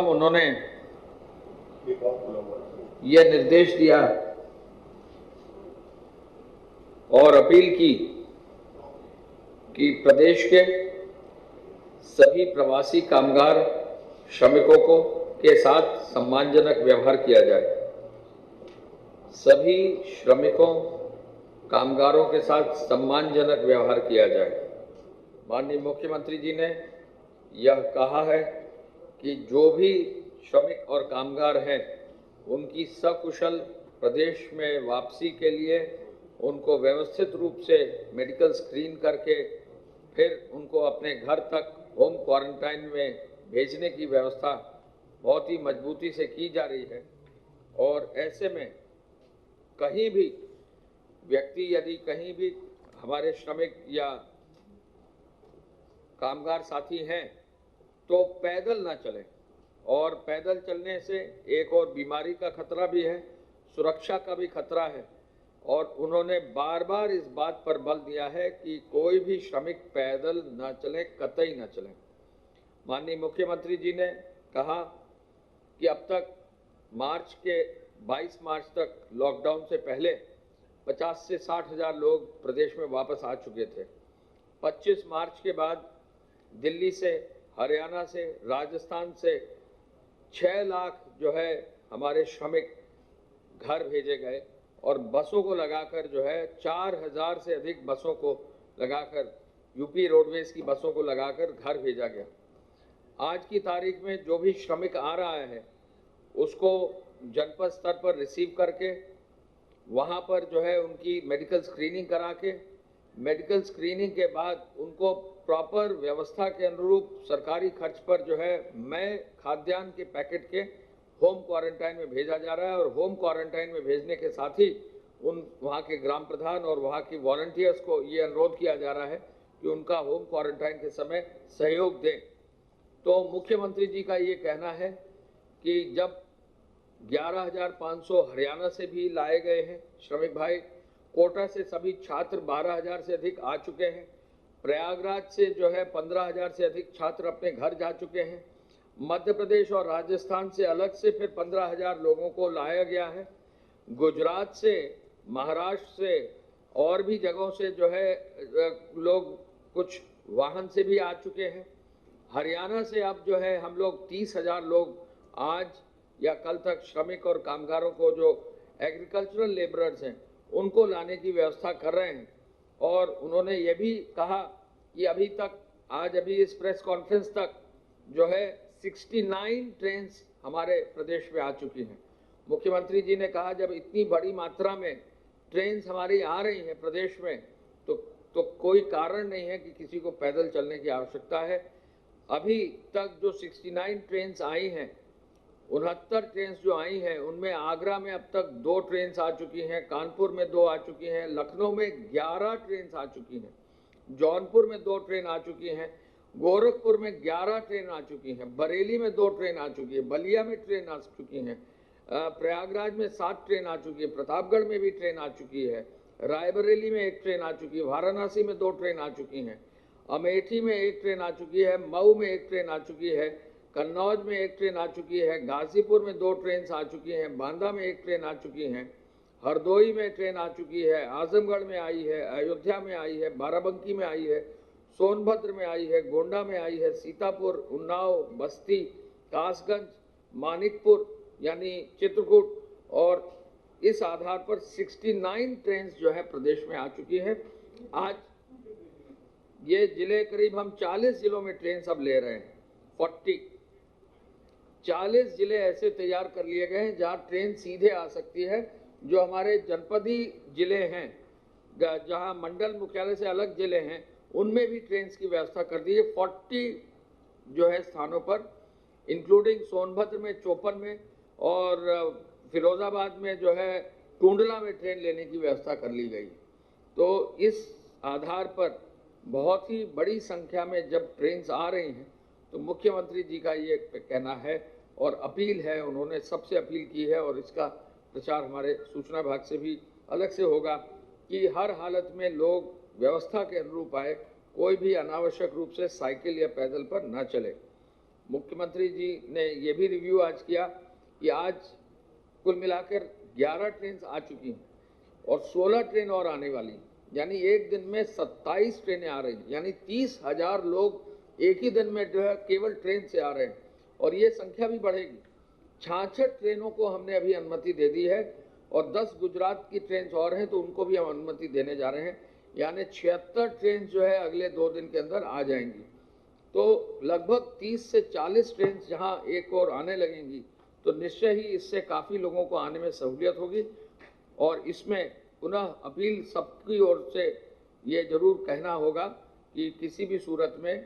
उन्होंने यह निर्देश दिया और अपील की कि प्रदेश के सभी प्रवासी कामगार श्रमिकों को के साथ सम्मानजनक व्यवहार किया जाए। सभी श्रमिकों कामगारों के साथ सम्मानजनक व्यवहार किया जाए। माननीय मुख्यमंत्री जी ने यह कहा है कि जो भी श्रमिक और कामगार हैं उनकी सकुशल प्रदेश में वापसी के लिए उनको व्यवस्थित रूप से मेडिकल स्क्रीन करके फिर उनको अपने घर तक होम क्वारंटाइन में भेजने की व्यवस्था बहुत ही मजबूती से की जा रही है। और ऐसे में कहीं भी व्यक्ति यदि कहीं भी हमारे श्रमिक या कामगार साथी हैं तो पैदल ना चलें, और पैदल चलने से एक और बीमारी का खतरा भी है, सुरक्षा का भी खतरा है। और उन्होंने बार बार इस बात पर बल दिया है कि कोई भी श्रमिक पैदल न चले, कतई न चलें। माननीय मुख्यमंत्री जी ने कहा कि अब तक 22 मार्च तक लॉकडाउन से पहले 50 से 60 हज़ार लोग प्रदेश में वापस आ चुके थे। 25 मार्च के बाद दिल्ली से, हरियाणा से, राजस्थान से 6 लाख जो है हमारे श्रमिक घर भेजे गए और बसों को लगाकर जो है 4000 से अधिक बसों को लगाकर, यूपी रोडवेज की बसों को लगाकर घर भेजा गया। आज की तारीख में जो भी श्रमिक आ रहा है उसको जनपद स्तर पर रिसीव करके वहाँ पर जो है उनकी मेडिकल स्क्रीनिंग करा के, मेडिकल स्क्रीनिंग के बाद उनको प्रॉपर व्यवस्था के अनुरूप सरकारी खर्च पर जो है मैं खाद्यान्न के पैकेट के होम क्वारंटाइन में भेजा जा रहा है। और होम क्वारंटाइन में भेजने के साथ ही वहाँ के ग्राम प्रधान और वहाँ की वॉलंटियर्स को ये अनुरोध किया जा रहा है कि उनका होम क्वारंटाइन के समय सहयोग दें। तो मुख्यमंत्री जी का ये कहना है कि जब 11,500 हरियाणा से भी लाए गए हैं श्रमिक भाई, कोटा से सभी छात्र 12,000 से अधिक आ चुके हैं, प्रयागराज से जो है 15,000 से अधिक छात्र अपने घर जा चुके हैं, मध्य प्रदेश और राजस्थान से अलग से फिर 15,000 लोगों को लाया गया है, गुजरात से, महाराष्ट्र से और भी जगहों से जो है लोग कुछ वाहन से भी आ चुके हैं। हरियाणा से अब जो है हम लोग 30,000 लोग आज या कल तक श्रमिक और कामगारों को जो एग्रीकल्चरल लेबरर्स हैं उनको लाने की व्यवस्था कर रहे हैं। और उन्होंने ये भी कहा कि अभी तक, आज अभी इस प्रेस कॉन्फ्रेंस तक जो है 69 ट्रेन हमारे प्रदेश में आ चुकी हैं। मुख्यमंत्री जी ने कहा जब इतनी बड़ी मात्रा में ट्रेन हमारी आ रही हैं प्रदेश में तो कोई कारण नहीं है कि किसी को पैदल चलने की आवश्यकता है। अभी तक जो 69 ट्रेन आई हैं, 69 ट्रेन जो आई हैं उनमें आगरा में अब तक 2 ट्रेन आ चुकी हैं, कानपुर में 2 आ चुकी हैं, लखनऊ में 11 ट्रेन आ चुकी हैं, जौनपुर में 2 ट्रेन आ चुकी हैं, गोरखपुर में 11 ट्रेन आ चुकी हैं, बरेली में 2 ट्रेन आ चुकी है, बलिया में ट्रेन आ चुकी हैं, प्रयागराज में 7 ट्रेन आ चुकी है, प्रतापगढ़ में भी ट्रेन आ चुकी है, रायबरेली में 1 ट्रेन आ चुकी है, वाराणसी में 2 ट्रेन आ चुकी हैं, अमेठी में 1 ट्रेन आ चुकी है, मऊ में 1 ट्रेन आ चुकी है, कन्नौज में 1 ट्रेन आ चुकी है, गाजीपुर में 2 ट्रेन आ चुकी हैं, बांदा में 1 ट्रेन आ चुकी हैं, हरदोई में ट्रेन आ चुकी है, आजमगढ़ में आई है, अयोध्या में आई है, बाराबंकी में आई है, सोनभद्र में आई है, गोंडा में आई है, सीतापुर, उन्नाव, बस्ती, कासगंज, मानिकपुर यानी चित्रकूट, और इस आधार पर 69 ट्रेन जो है प्रदेश में आ चुकी है। आज ये जिले करीब हम 40 जिलों में ट्रेन सब ले रहे हैं। 40 जिले ऐसे तैयार कर लिए गए हैं जहाँ ट्रेन सीधे आ सकती है। जो हमारे जनपदी जिले हैं, जहाँ मंडल मुख्यालय से अलग जिले हैं, उनमें भी ट्रेन की व्यवस्था कर दी है। 40 जो है स्थानों पर, इंक्लूडिंग सोनभद्र में 54 में और फिरोजाबाद में जो है टूंडला में ट्रेन लेने की व्यवस्था कर ली गई। तो इस आधार पर बहुत ही बड़ी संख्या में जब ट्रेन आ रही हैं तो मुख्यमंत्री जी का ये कहना है और अपील है, उन्होंने सबसे अपील की है और इसका प्रचार हमारे सूचना विभाग से भी अलग से होगा कि हर हालत में लोग व्यवस्था के अनुरूप आए, कोई भी अनावश्यक रूप से साइकिल या पैदल पर न चले। मुख्यमंत्री जी ने ये भी रिव्यू आज किया कि आज कुल मिलाकर 11 ट्रेन आ चुकी हैं और 16 ट्रेन और आने वाली, यानी एक दिन में 27 ट्रेनें आ रही, यानी 30,000 लोग एक ही दिन में जो है केवल ट्रेन से आ रहे हैं और ये संख्या भी बढ़ेगी। 66 ट्रेनों को हमने अभी अनुमति दे दी है और 10 गुजरात की ट्रेन और हैं तो उनको भी हम अनुमति देने जा रहे हैं, यानी 76 ट्रेन जो है अगले 2 दिन के अंदर आ जाएंगी। तो लगभग 30 से 40 ट्रेन जहां एक और आने लगेंगी तो निश्चय ही इससे काफ़ी लोगों को आने में सहूलियत होगी। और इसमें पुनः अपील सबकी ओर से ये जरूर कहना होगा कि किसी भी सूरत में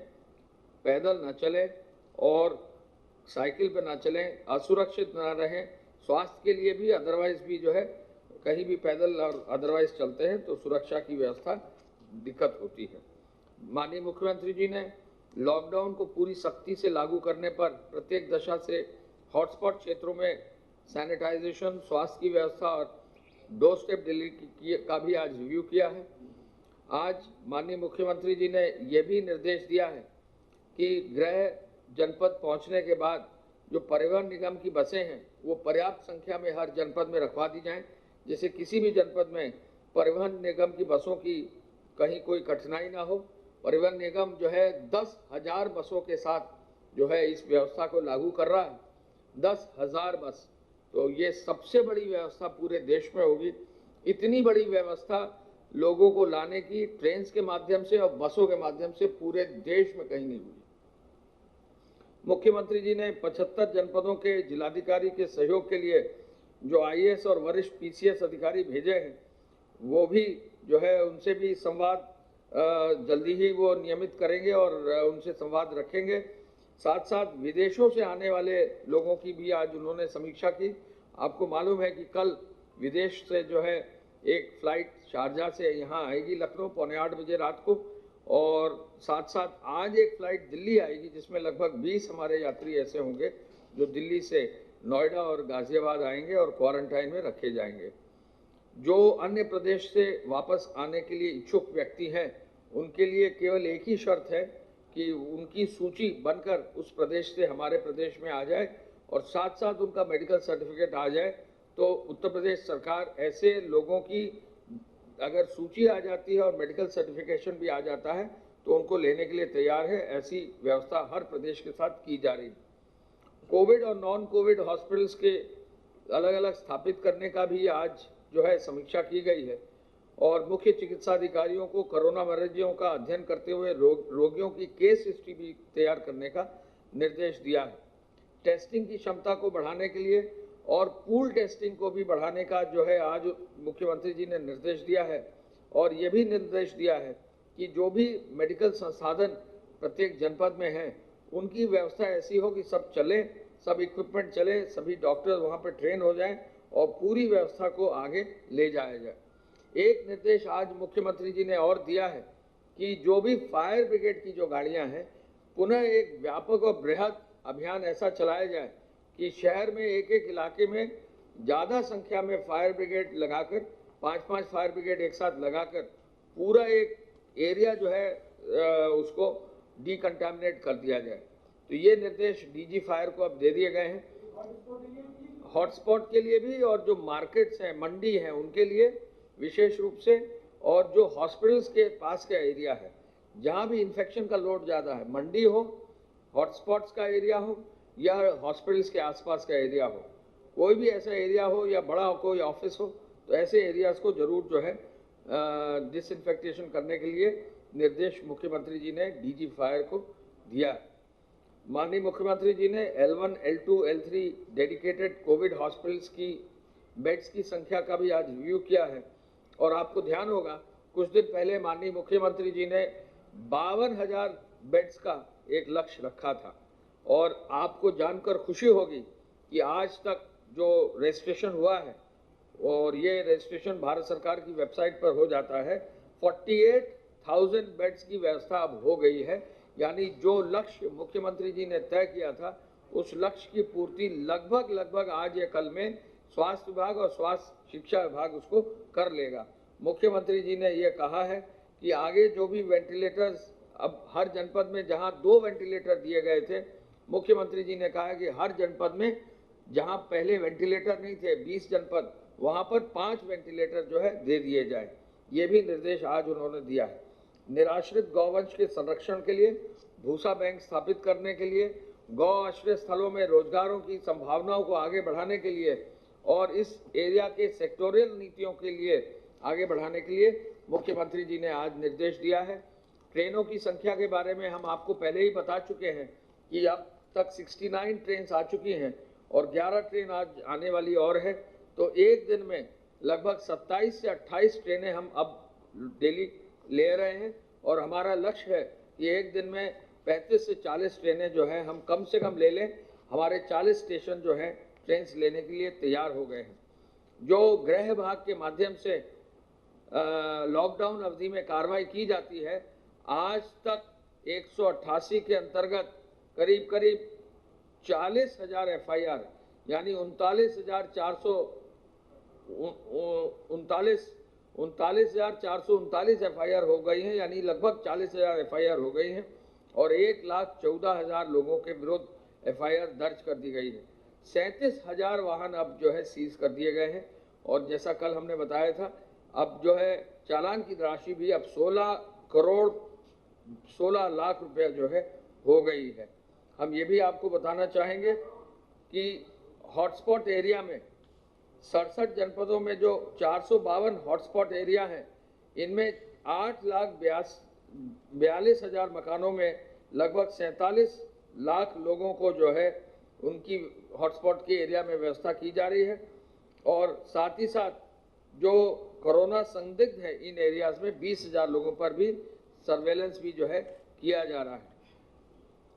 पैदल न चलें और साइकिल पर ना चलें, असुरक्षित ना रहें। स्वास्थ्य के लिए भी अदरवाइज भी जो है कहीं भी पैदल और अदरवाइज चलते हैं तो सुरक्षा की व्यवस्था दिक्कत होती है। माननीय मुख्यमंत्री जी ने लॉकडाउन को पूरी सख्ती से लागू करने पर प्रत्येक दशा से हॉटस्पॉट क्षेत्रों में सैनिटाइजेशन, स्वास्थ्य की व्यवस्था और डोर स्टेप डिलीवरी का भी आज रिव्यू किया है। आज माननीय मुख्यमंत्री जी ने यह भी निर्देश दिया है कि गृह जनपद पहुंचने के बाद जो परिवहन निगम की बसें हैं वो पर्याप्त संख्या में हर जनपद में रखवा दी जाएं, जिससे किसी भी जनपद में परिवहन निगम की बसों की कहीं कोई कठिनाई ना हो। परिवहन निगम जो है 10,000 बसों के साथ जो है इस व्यवस्था को लागू कर रहा है, 10,000 बस। तो ये सबसे बड़ी व्यवस्था पूरे देश में होगी। इतनी बड़ी व्यवस्था लोगों को लाने की ट्रेन के माध्यम से और बसों के माध्यम से पूरे देश में कहीं नहीं हुई। मुख्यमंत्री जी ने 75 जनपदों के जिलाधिकारी के सहयोग के लिए जो आईएएस और वरिष्ठ पीसीएस अधिकारी भेजे हैं वो भी जो है उनसे भी संवाद जल्दी ही वो नियमित करेंगे और उनसे संवाद रखेंगे। साथ साथ विदेशों से आने वाले लोगों की भी आज उन्होंने समीक्षा की। आपको मालूम है कि कल विदेश से जो है एक फ्लाइट शारजा से यहाँ आएगी लखनऊ 7:45 बजे रात को, और साथ साथ आज एक फ्लाइट दिल्ली आएगी जिसमें लगभग 20 हमारे यात्री ऐसे होंगे जो दिल्ली से नोएडा और गाजियाबाद आएंगे और क्वारंटाइन में रखे जाएंगे। जो अन्य प्रदेश से वापस आने के लिए इच्छुक व्यक्ति हैं उनके लिए केवल एक ही शर्त है कि उनकी सूची बनकर उस प्रदेश से हमारे प्रदेश में आ जाए और साथ साथ उनका मेडिकल सर्टिफिकेट आ जाए। तो उत्तर प्रदेश सरकार ऐसे लोगों की अगर सूची आ जाती है और मेडिकल सर्टिफिकेशन भी आ जाता है तो उनको लेने के लिए तैयार है। ऐसी व्यवस्था हर प्रदेश के साथ की जा रही है। कोविड और नॉन कोविड हॉस्पिटल्स के अलग अलग स्थापित करने का भी आज जो है समीक्षा की गई है और मुख्य चिकित्सा अधिकारियों को कोरोना मरीजों का अध्ययन करते हुए रोगियों की केस हिस्ट्री भी तैयार करने का निर्देश दिया है। टेस्टिंग की क्षमता को बढ़ाने के लिए और पूल टेस्टिंग को भी बढ़ाने का जो है आज मुख्यमंत्री जी ने निर्देश दिया है और ये भी निर्देश दिया है कि जो भी मेडिकल संसाधन प्रत्येक जनपद में हैं उनकी व्यवस्था ऐसी हो कि सब चले, सब इक्विपमेंट चले, सभी डॉक्टर वहाँ पर ट्रेन हो जाएं और पूरी व्यवस्था को आगे ले जाया जाए। एक निर्देश आज मुख्यमंत्री जी ने और दिया है कि जो भी फायर ब्रिगेड की जो गाड़ियाँ हैं पुनः एक व्यापक और बृहद अभियान ऐसा चलाया जाए कि शहर में एक एक इलाके में ज़्यादा संख्या में फायर ब्रिगेड लगाकर 5-5 फायर ब्रिगेड एक साथ लगाकर पूरा एक एरिया जो है उसको डिकंटामिनेट कर दिया जाए। तो ये निर्देश डीजी फायर को अब दे दिए गए हैं। हॉटस्पॉट के लिए भी और जो मार्केट्स हैं, मंडी हैं, उनके लिए विशेष रूप से, और जो हॉस्पिटल्स के पास का एरिया है जहाँ भी इन्फेक्शन का लोड ज़्यादा है, मंडी हो, हॉटस्पॉट्स का एरिया हो या हॉस्पिटल्स के आसपास का एरिया हो, कोई भी ऐसा एरिया हो या बड़ा कोई ऑफिस हो, तो ऐसे एरियाज़ को ज़रूर जो है डिसइंफेक्टेशन करने के लिए निर्देश मुख्यमंत्री जी ने डीजी फायर को दिया। माननीय मुख्यमंत्री जी ने L1, L2, L3 dedicated Covid hospitals की बेड्स की संख्या का भी आज रिव्यू किया है और आपको ध्यान होगा कुछ दिन पहले माननीय मुख्यमंत्री जी ने 52,000 बेड्स का एक लक्ष्य रखा था और आपको जानकर खुशी होगी कि आज तक जो रजिस्ट्रेशन हुआ है और ये रजिस्ट्रेशन भारत सरकार की वेबसाइट पर हो जाता है, 48,000 बेड्स की व्यवस्था अब हो गई है। यानी जो लक्ष्य मुख्यमंत्री जी ने तय किया था उस लक्ष्य की पूर्ति लगभग आज या कल में स्वास्थ्य विभाग और स्वास्थ्य शिक्षा विभाग उसको कर लेगा। मुख्यमंत्री जी ने ये कहा है कि आगे जो भी वेंटिलेटर्स अब हर जनपद में जहां 2 वेंटिलेटर दिए गए थे मुख्यमंत्री जी ने कहा है कि हर जनपद में जहां पहले वेंटिलेटर नहीं थे 20 जनपद, वहां पर 5 वेंटिलेटर जो है दे दिए जाए। ये भी निर्देश आज उन्होंने दिया है। निराश्रित गौवंश के संरक्षण के लिए, भूसा बैंक स्थापित करने के लिए, गौ आश्रय स्थलों में रोजगारों की संभावनाओं को आगे बढ़ाने के लिए और इस एरिया के सेक्टोरियल नीतियों के लिए आगे बढ़ाने के लिए मुख्यमंत्री जी ने आज निर्देश दिया है। ट्रेनों की संख्या के बारे में हम आपको पहले ही बता चुके हैं कि अब तक 69 ट्रेन आ चुकी हैं और 11 ट्रेन आज आने वाली और है। तो एक दिन में लगभग 27 से 28 ट्रेनें हम अब डेली ले रहे हैं और हमारा लक्ष्य है कि एक दिन में 35 से 40 ट्रेनें जो है हम कम से कम ले लें। हमारे 40 स्टेशन जो है ट्रेन लेने के लिए तैयार हो गए हैं। जो गृह विभाग के माध्यम से लॉकडाउन अवधि में कार्रवाई की जाती है, आज तक 188 के अंतर्गत करीब 40,000 FIR यानी 39,439 FIR हो गई हैं, यानी लगभग 40,000 FIR हो गई हैं और 1,14,000 लोगों के विरुद्ध FIR दर्ज कर दी गई है। 37,000 वाहन अब जो है सीज कर दिए गए हैं और जैसा कल हमने बताया था, अब जो है चालान की राशि भी अब 16 लाख रुपया जो है हो गई है। हम ये भी आपको बताना चाहेंगे कि हॉटस्पॉट एरिया में 67 जनपदों में जो 452 हॉटस्पॉट एरिया हैं, इनमें 8,42,000 मकानों में लगभग 47 लाख लोगों को जो है उनकी हॉटस्पॉट के एरिया में व्यवस्था की जा रही है और साथ ही साथ जो कोरोना संदिग्ध है इन एरियाज में 20,000 लोगों पर भी सर्वेलेंस भी जो है किया जा रहा है।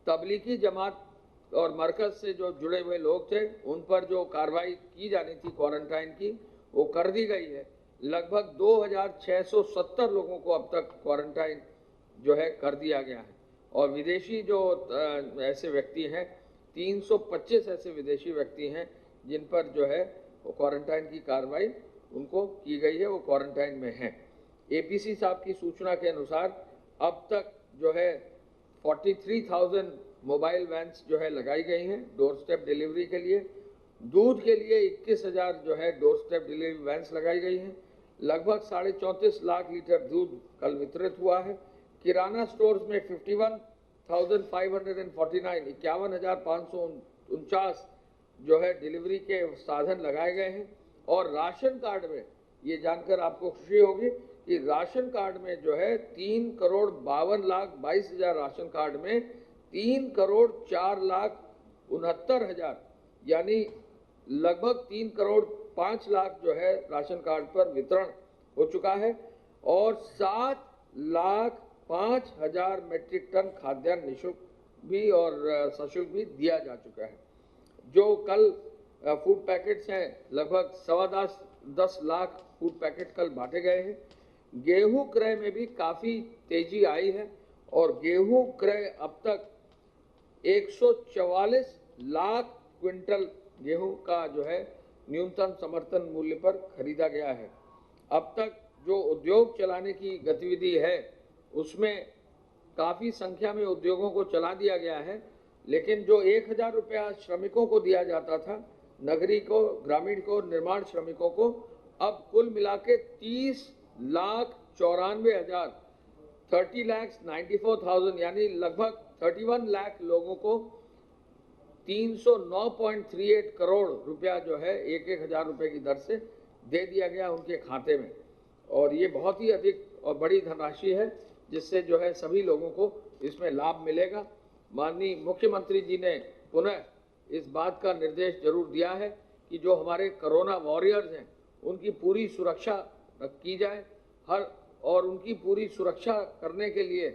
तबलीगी जमात और मरकज से जो जुड़े हुए लोग थे उन पर जो कार्रवाई की जानी थी क्वारंटाइन की, वो कर दी गई है। लगभग 2,670 लोगों को अब तक क्वारंटाइन जो है कर दिया गया है और विदेशी जो ऐसे व्यक्ति हैं, 325 ऐसे विदेशी व्यक्ति हैं जिन पर जो है वो क्वारंटाइन की कार्रवाई उनको की गई है, वो क्वारंटाइन में हैं। APC साहब की सूचना के अनुसार अब तक जो है 43,000 मोबाइल वैन्स जो है लगाई गई हैं डोर स्टेप डिलीवरी के लिए। दूध के लिए 21,000 जो है डोर स्टेप डिलीवरी वैन्स लगाई गई हैं। लगभग 34.5 लाख लीटर दूध कल वितरित हुआ है। किराना स्टोर्स में 51,549 जो है डिलीवरी के साधन लगाए गए हैं और राशन कार्ड में ये जानकर आपको खुशी होगी कि राशन कार्ड में जो है 3,52,22,000 राशन कार्ड में 3,04,69,000 यानी लगभग 3,05,00,000 जो है राशन कार्ड पर वितरण हो चुका है और 7,05,000 मेट्रिक टन खाद्यान्न निःशुल्क भी और सशुल्क भी दिया जा चुका है। जो कल फूड पैकेट्स हैं, लगभग 10 लाख फूड पैकेट कल बांटे गए हैं। गेहूं क्रय में भी काफ़ी तेजी आई है और गेहूं क्रय अब तक 144 लाख क्विंटल गेहूं का जो है न्यूनतम समर्थन मूल्य पर खरीदा गया है। अब तक जो उद्योग चलाने की गतिविधि है उसमें काफ़ी संख्या में उद्योगों को चला दिया गया है, लेकिन जो 1,000 रुपया श्रमिकों को दिया जाता था, नगरी को, ग्रामीण को, निर्माण श्रमिकों को, अब कुल मिला के 30,94,000 30,94,000 यानी लगभग 31 लाख लोगों को 309.38 करोड़ रुपया जो है 1,000 रुपये की दर से दे दिया गया उनके खाते में और ये बहुत ही अधिक और बड़ी धनराशि है जिससे जो है सभी लोगों को इसमें लाभ मिलेगा। माननीय मुख्यमंत्री जी ने पुनः इस बात का निर्देश जरूर दिया है कि जो हमारे कोरोना वॉरियर्स हैं उनकी पूरी सुरक्षा की जाए और उनकी पूरी सुरक्षा करने के लिए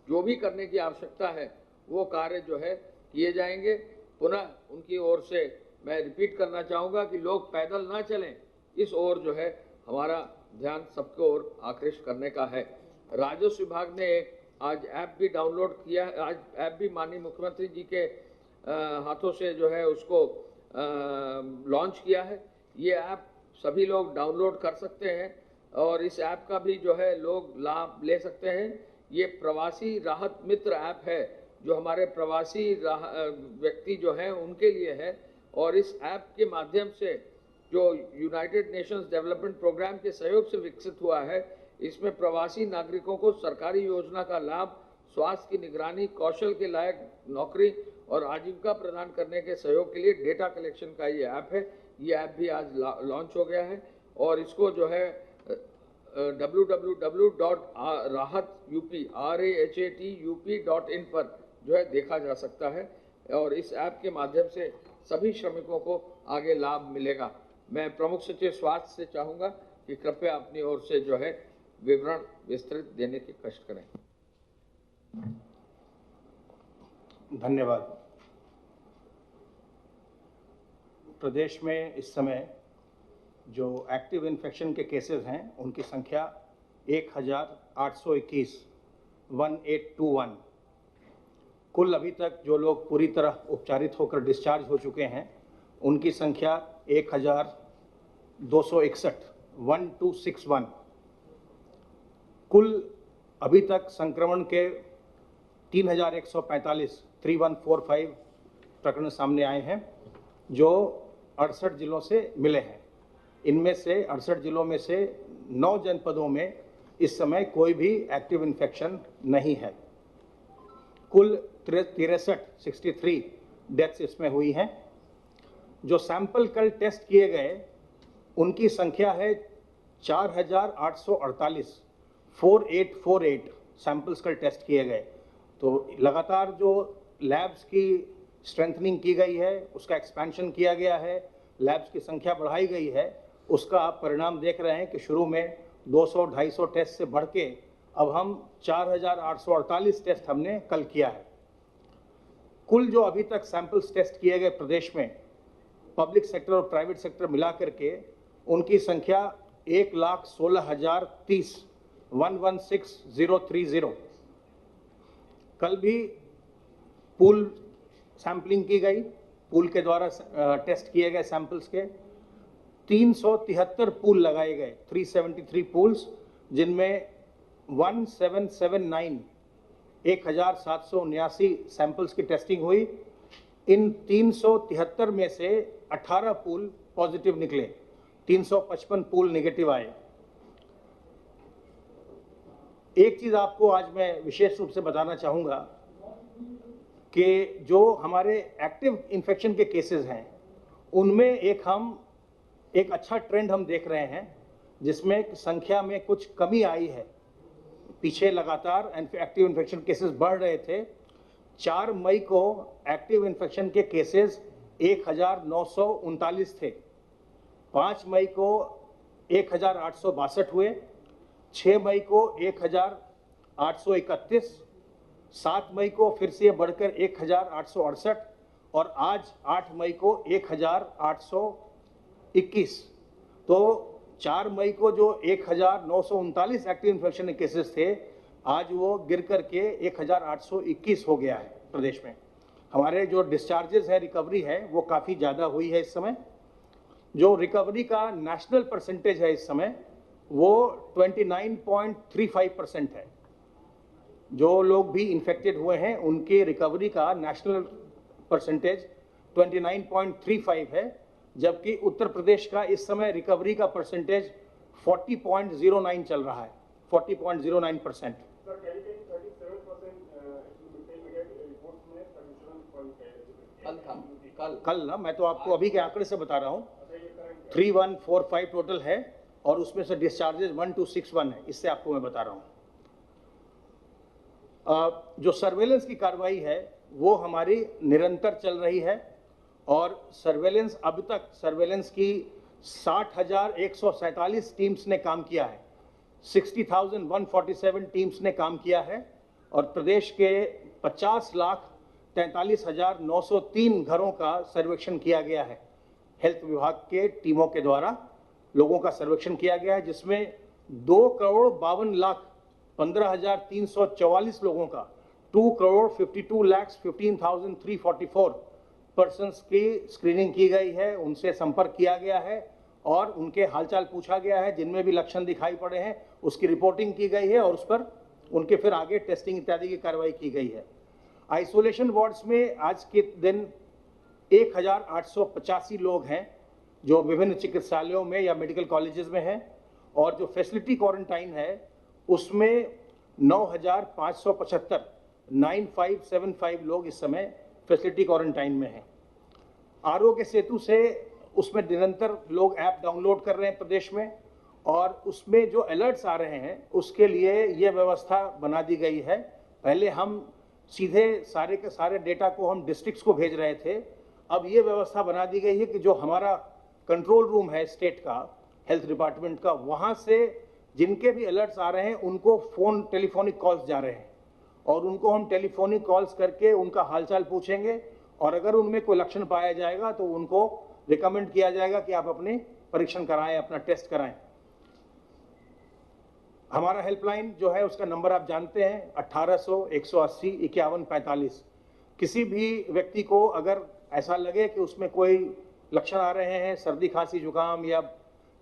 जो भी करने की आवश्यकता है वो कार्य जो है किए जाएंगे। पुनः उनकी ओर से मैं रिपीट करना चाहूँगा कि लोग पैदल ना चलें, इस ओर जो है हमारा ध्यान सबको ओर आकृष्ट करने का है। राजस्व विभाग ने आज ऐप भी डाउनलोड किया है, आज ऐप भी माननीय मुख्यमंत्री जी के हाथों से जो है उसको लॉन्च किया है। ये ऐप सभी लोग डाउनलोड कर सकते हैं और इस ऐप का भी जो है लोग लाभ ले सकते हैं। ये प्रवासी राहत मित्र ऐप है जो हमारे प्रवासी व्यक्ति जो हैं उनके लिए है। और इस ऐप के माध्यम से जो यूनाइटेड नेशंस डेवलपमेंट प्रोग्राम के सहयोग से विकसित हुआ है, इसमें प्रवासी नागरिकों को सरकारी योजना का लाभ, स्वास्थ्य की निगरानी, कौशल के लायक नौकरी और आजीविका प्रदान करने के सहयोग के लिए डेटा कलेक्शन का ये ऐप है। ये ऐप भी आज लॉन्च हो गया है और इसको जो है www.rahatup.in पर जो है देखा जा सकता है और इस ऐप के माध्यम से सभी श्रमिकों को आगे लाभ मिलेगा। मैं प्रमुख सचिव स्वास्थ्य से चाहूँगा कि कृपया अपनी ओर से जो है विवरण विस्तृत देने की कष्ट करें। धन्यवाद। प्रदेश में इस समय जो एक्टिव इन्फेक्शन के केसेस हैं उनकी संख्या 1821 कुल अभी तक जो लोग पूरी तरह उपचारित होकर डिस्चार्ज हो चुके हैं उनकी संख्या 1261 कुल अभी तक संक्रमण के 3145 प्रकरण सामने आए हैं जो 68 जिलों से मिले हैं। इनमें से 68 जिलों में से 9 जनपदों में इस समय कोई भी एक्टिव इन्फेक्शन नहीं है। कुल 63 डेथ्स इसमें हुई हैं। जो सैंपल कल टेस्ट किए गए उनकी संख्या है 4848 सैंपल्स कल टेस्ट किए गए। तो लगातार जो लैब्स की स्ट्रेंथनिंग की गई है, उसका एक्सपेंशन किया गया है, लैब्स की संख्या बढ़ाई गई है, उसका आप परिणाम देख रहे हैं कि शुरू में 200-250 टेस्ट से बढ़ के अब हम 4848 टेस्ट हमने कल किया है। कुल जो अभी तक सैंपल्स टेस्ट किए गए प्रदेश में पब्लिक सेक्टर और प्राइवेट सेक्टर मिला करके उनकी संख्या 1,16,030 कल भी पूल सैंपलिंग की गई, पूल के द्वारा टेस्ट किए गए सैंपल्स के 373 पूल लगाए गए, 373 पूल्स, जिनमें 1779 सैंपल्स की टेस्टिंग हुई। इन 373 में से 18 पूल पॉजिटिव निकले, 355 पूल नेगेटिव आए। एक चीज आपको आज मैं विशेष रूप से बताना चाहूंगा कि जो हमारे एक्टिव इन्फेक्शन के केसेस हैं उनमें एक अच्छा ट्रेंड हम देख रहे हैं, जिसमें संख्या में कुछ कमी आई है। पीछे लगातार एक्टिव इन्फेक्शन केसेस बढ़ रहे थे। 4 मई को एक्टिव इन्फेक्शन के केसेस 1939 थे, 5 मई को 1862 हुए, 6 मई को 1831, 7 मई को फिर से बढ़कर 1868 और आज 8 मई को 1821। तो 4 मई को जो 1939 एक्टिव इन्फेक्शन के केसेस थे आज वो गिर करके 1821 हो गया है। प्रदेश में हमारे जो डिस्चार्जेस है, रिकवरी है, वो काफ़ी ज़्यादा हुई है इस समय। जो रिकवरी का नेशनल परसेंटेज है इस समय वो 29.35% है। जो लोग भी इन्फेक्टेड हुए हैं उनके रिकवरी का नेशनल परसेंटेज 29.35 है, जबकि उत्तर प्रदेश का इस समय रिकवरी का परसेंटेज 40.09 चल रहा है, 40.09%। कल ना, मैं तो आपको अभी के आंकड़े से बता रहा हूँ। 3145 टोटल है और उसमें से डिस्चार्जेस 1261 है, इससे आपको मैं बता रहा हूँ। जो सर्वेलेंस की कार्रवाई है वो हमारी निरंतर चल रही है और सर्वेलेंस अब तक सर्वेलेंस की 60,147 टीम्स ने काम किया है, 60,147 टीम्स ने काम किया है और प्रदेश के 50,43,903 घरों का सर्वेक्षण किया गया है। हेल्थ विभाग के टीमों के द्वारा लोगों का सर्वेक्षण किया गया है, जिसमें 2,52,15,344 लोगों का 2,52,15,344 पर्सन्स की स्क्रीनिंग की गई है, उनसे संपर्क किया गया है और उनके हालचाल पूछा गया है। जिनमें भी लक्षण दिखाई पड़े हैं उसकी रिपोर्टिंग की गई है और उस पर उनके फिर आगे टेस्टिंग इत्यादि की कार्रवाई की गई है। आइसोलेशन वार्ड्स में आज के दिन 1885 लोग हैं जो विभिन्न चिकित्सालयों में या मेडिकल कॉलेजेस में हैं, और जो फैसिलिटी क्वारंटाइन है उसमें 9575 लोग इस समय फैसिलिटी क्वारंटाइन में हैं। आरोग्य सेतु से उसमें निरंतर लोग ऐप डाउनलोड कर रहे हैं प्रदेश में, और उसमें जो अलर्ट्स आ रहे हैं उसके लिए ये व्यवस्था बना दी गई है। पहले हम सीधे सारे के सारे डेटा को हम डिस्ट्रिक्ट्स को भेज रहे थे, अब ये व्यवस्था बना दी गई है कि जो हमारा कंट्रोल रूम है स्टेट का, हेल्थ डिपार्टमेंट का, वहाँ से जिनके भी अलर्ट्स आ रहे हैं उनको फ़ोन टेलीफोनिक कॉल्स जा रहे हैं, और उनको हम टेलीफोनिक कॉल्स करके उनका हालचाल पूछेंगे, और अगर उनमें कोई लक्षण पाया जाएगा तो उनको रिकमेंड किया जाएगा कि आप अपने परीक्षण कराएं, अपना टेस्ट कराएं। हमारा हेल्पलाइन जो है उसका नंबर आप जानते हैं, 1800 180 51 45। किसी भी व्यक्ति को अगर ऐसा लगे कि उसमें कोई लक्षण आ रहे हैं, सर्दी खांसी जुकाम या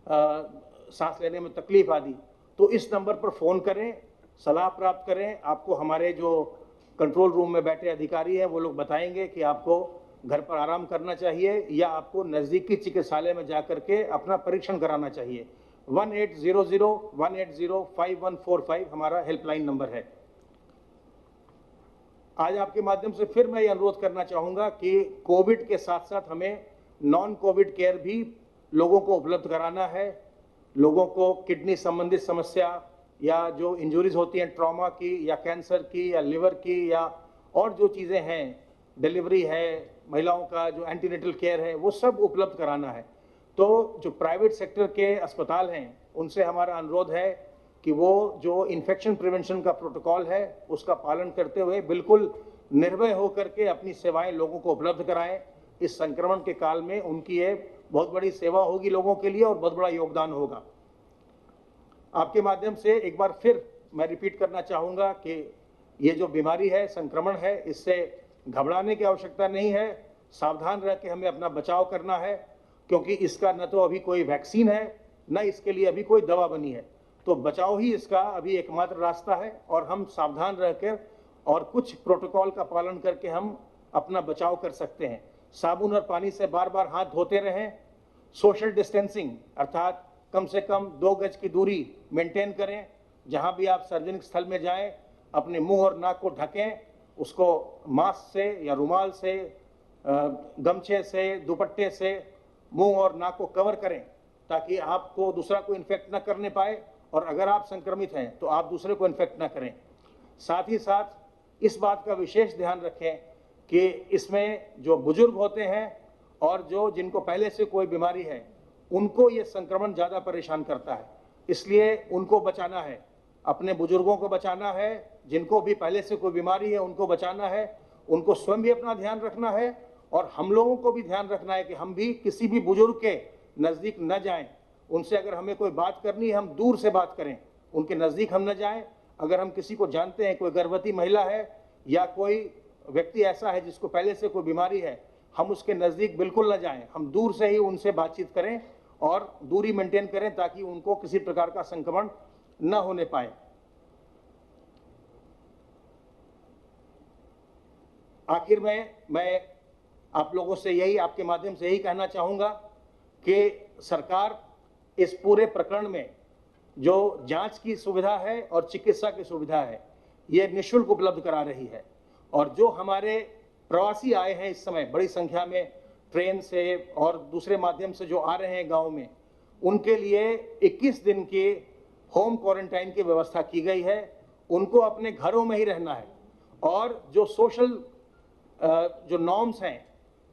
सांस लेने में तकलीफ आदि, तो इस नंबर पर फ़ोन करें, सलाह प्राप्त करें। आपको हमारे जो कंट्रोल रूम में बैठे अधिकारी हैं वो लोग बताएंगे कि आपको घर पर आराम करना चाहिए या आपको नज़दीकी चिकित्सालय में जाकर के अपना परीक्षण कराना चाहिए। 1800-180-5145 हमारा हेल्पलाइन नंबर है। आज आपके माध्यम से फिर मैं ये अनुरोध करना चाहूँगा कि कोविड के साथ साथ हमें नॉन कोविड केयर भी लोगों को उपलब्ध कराना है। लोगों को किडनी संबंधित समस्या या जो इंजरीज होती हैं ट्रॉमा की या कैंसर की या लिवर की या और जो चीज़ें हैं, डिलीवरी है, महिलाओं का जो एंटीनेटल केयर है, वो सब उपलब्ध कराना है। तो जो प्राइवेट सेक्टर के अस्पताल हैं उनसे हमारा अनुरोध है कि वो जो इन्फेक्शन प्रिवेंशन का प्रोटोकॉल है उसका पालन करते हुए बिल्कुल निर्भय होकर के अपनी सेवाएं लोगों को उपलब्ध कराएं। इस संक्रमण के काल में उनकी ये बहुत बड़ी सेवा होगी लोगों के लिए और बहुत बड़ा योगदान होगा। आपके माध्यम से एक बार फिर मैं रिपीट करना चाहूँगा कि ये जो बीमारी है, संक्रमण है, इससे घबराने की आवश्यकता नहीं है। सावधान रह के हमें अपना बचाव करना है, क्योंकि इसका न तो अभी कोई वैक्सीन है न इसके लिए अभी कोई दवा बनी है। तो बचाव ही इसका अभी एकमात्र रास्ता है, और हम सावधान रहकर और कुछ प्रोटोकॉल का पालन करके हम अपना बचाव कर सकते हैं। साबुन और पानी से बार बार हाथ धोते रहें। सोशल डिस्टेंसिंग अर्थात कम से कम 2 गज की दूरी मेंटेन करें। जहां भी आप सार्वजनिक स्थल में जाएं अपने मुंह और नाक को ढकें, उसको मास्क से या रुमाल से, गमछे से, दुपट्टे से मुंह और नाक को कवर करें ताकि आपको दूसरा को इन्फेक्ट न करने पाए, और अगर आप संक्रमित हैं तो आप दूसरे को इन्फेक्ट न करें। साथ ही साथ इस बात का विशेष ध्यान रखें कि इसमें जो बुजुर्ग होते हैं और जो जिनको पहले से कोई बीमारी है उनको ये संक्रमण ज़्यादा परेशान करता है, इसलिए उनको बचाना है। अपने बुजुर्गों को बचाना है, जिनको भी पहले से कोई बीमारी है उनको बचाना है, उनको स्वयं भी अपना ध्यान रखना है, और हम लोगों को भी ध्यान रखना है कि हम भी किसी भी बुजुर्ग के नज़दीक न जाएं। उनसे अगर हमें कोई बात करनी है हम दूर से बात करें, उनके नज़दीक हम न जाएं। अगर हम किसी को जानते हैं, कोई गर्भवती महिला है या कोई व्यक्ति ऐसा है जिसको पहले से कोई बीमारी है, हम उसके नज़दीक बिल्कुल न जाएं। हम दूर से ही उनसे बातचीत करें और दूरी मेंटेन करें ताकि उनको किसी प्रकार का संक्रमण न होने पाए। आखिर में मैं आप लोगों से यही, आपके माध्यम से यही कहना चाहूँगा कि सरकार इस पूरे प्रकरण में जो जांच की सुविधा है और चिकित्सा की सुविधा है ये निःशुल्क उपलब्ध करा रही है, और जो हमारे प्रवासी आए हैं इस समय बड़ी संख्या में ट्रेन से और दूसरे माध्यम से जो आ रहे हैं गांव में, उनके लिए 21 दिन की होम क्वारंटाइन की व्यवस्था की गई है। उनको अपने घरों में ही रहना है, और जो सोशल जो नॉर्म्स हैं,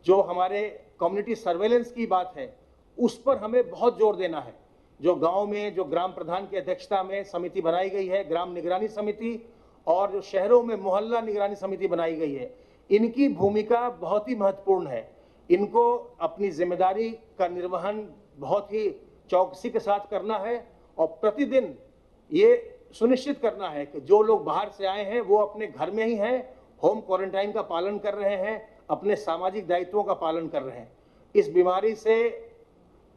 जो हमारे कम्युनिटी सर्वेलेंस की बात है, उस पर हमें बहुत जोर देना है। जो गांव में जो ग्राम प्रधान की अध्यक्षता में समिति बनाई गई है, ग्राम निगरानी समिति, और जो शहरों में मोहल्ला निगरानी समिति बनाई गई है, इनकी भूमिका बहुत ही महत्वपूर्ण है। इनको अपनी जिम्मेदारी का निर्वहन बहुत ही चौकसी के साथ करना है, और प्रतिदिन ये सुनिश्चित करना है कि जो लोग बाहर से आए हैं वो अपने घर में ही हैं, होम क्वारंटाइन का पालन कर रहे हैं, अपने सामाजिक दायित्वों का पालन कर रहे हैं। इस बीमारी से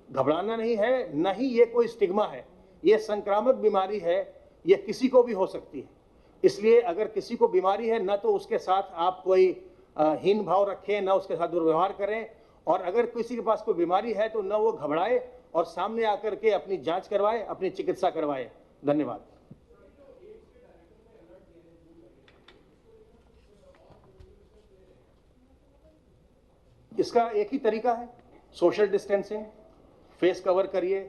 घबराना नहीं है, न ही ये कोई स्टिग्मा है। ये संक्रामक बीमारी है, ये किसी को भी हो सकती है। इसलिए अगर किसी को बीमारी है, न तो उसके साथ आप कोई हीन भाव रखें, न उसके साथ दुर्व्यवहार करें, और अगर किसी के पास कोई बीमारी है तो न वो घबराए और सामने आकर के अपनी जांच करवाए, अपनी चिकित्सा करवाए। धन्यवाद। इसका एक ही तरीका है, सोशल डिस्टेंसिंग, फेस कवर करिए,